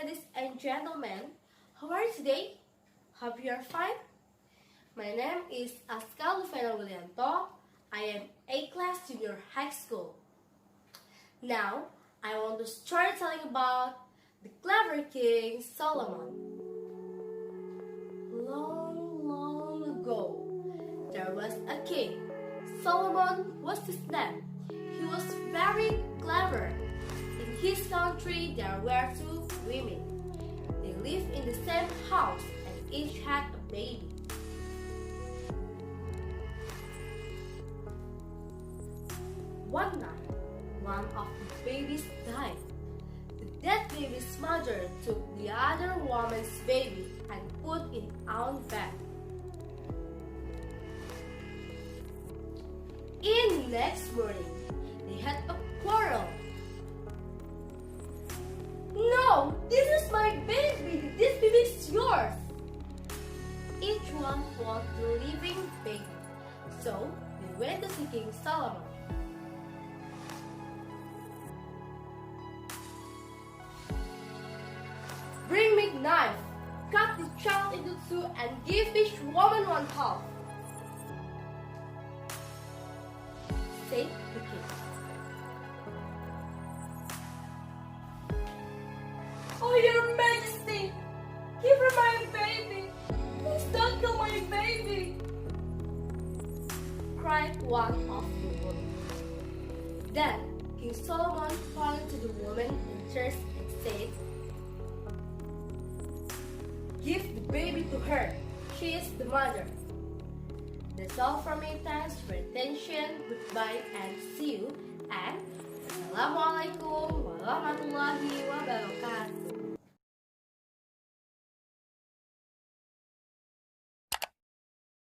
ladies and gentlemen. How are you today? Hope you are fine. My name is Aska Luvena. I am A class junior high school. Now, I want to start telling about the clever King Solomon. Long ago, there was a king. Solomon was his name. He was very clever. In his country, there were two women. They lived in the same house and each had a baby. One night, one of the babies died. The dead baby's mother took the other woman's baby and put it on bed. In the next morning, they had a quarrel. No, this is my baby. This baby is yours. Each one wanted the living baby, so they went to see King Solomon. Bring me knife, cut the child into two, and give each woman one half, said the king. Oh, your majesty, give her my baby. Please don't kill my baby, cried one of the women. Then King Solomon pointed to the woman in church and said, give the baby to her. She is the mother. That's all from me. Thanks for attention. Goodbye and see you. And Assalamualaikum warahmatullahi wabarakatuh.